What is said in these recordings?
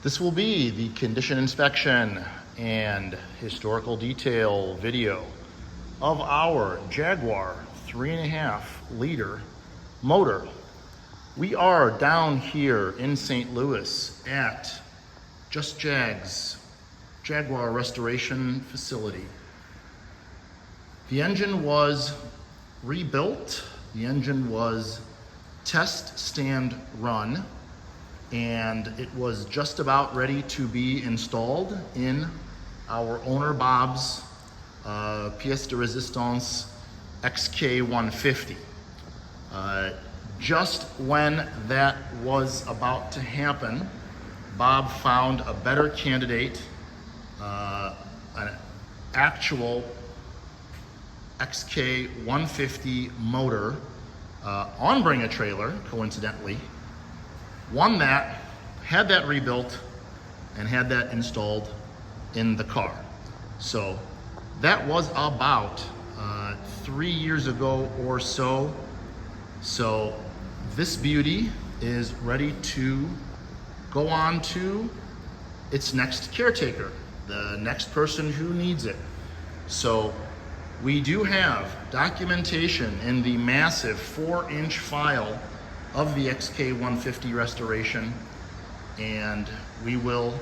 This will be the condition inspection and historical detail video of our Jaguar 3.5 liter motor. We are down here in St. Louis at Just Jags Jaguar Restoration Facility. The engine was rebuilt. The engine was test stand run, and it was just about ready to be installed in our owner Bob's pièce de résistance XK150. Just when that was about to happen, Bob found a better candidate, an actual XK150 motor on Bring a Trailer, coincidentally. One that had that rebuilt and had that installed in the car. So that was about 3 years ago or so. So this beauty is ready to go on to its next caretaker, the next person who needs it. So we do have documentation in the massive 4-inch file of the XK150 restoration, and we will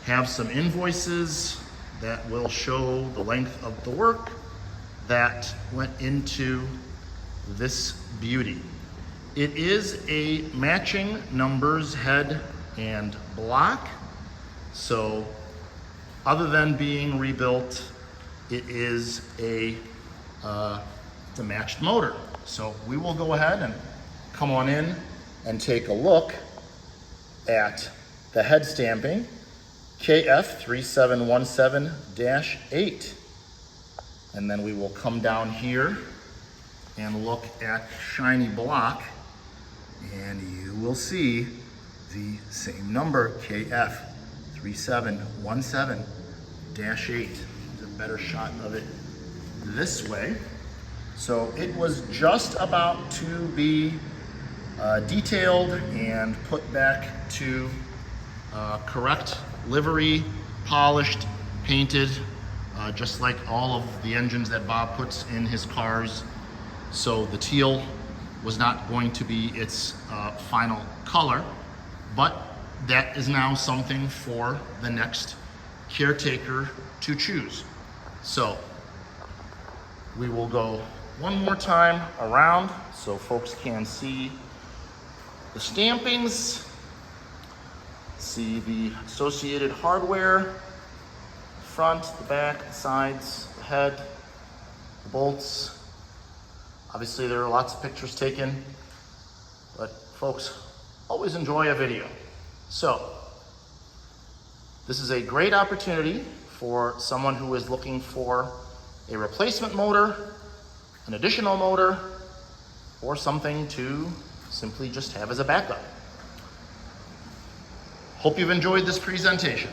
have some invoices that will show the length of the work that went into this beauty. It is a matching numbers head and block, so other than being rebuilt, it is it's a matched motor. So we will go ahead and come on in and take a look at the head stamping, KF3717-8. And then we will come down here and look at shiny block, and you will see the same number, KF3717-8. Better shot of it this way. So it was just about to be detailed and put back to correct livery, polished, painted, just like all of the engines that Bob puts in his cars. So the teal was not going to be its final color, but that is now something for the next caretaker to choose. So we will go one more time around so folks can see the stampings, see the associated hardware, front, the back, the sides, the head, the bolts. Obviously there are lots of pictures taken, but folks always enjoy a video. So this is a great opportunity for someone who is looking for a replacement motor, an additional motor, or something to simply just have as a backup. Hope you've enjoyed this presentation.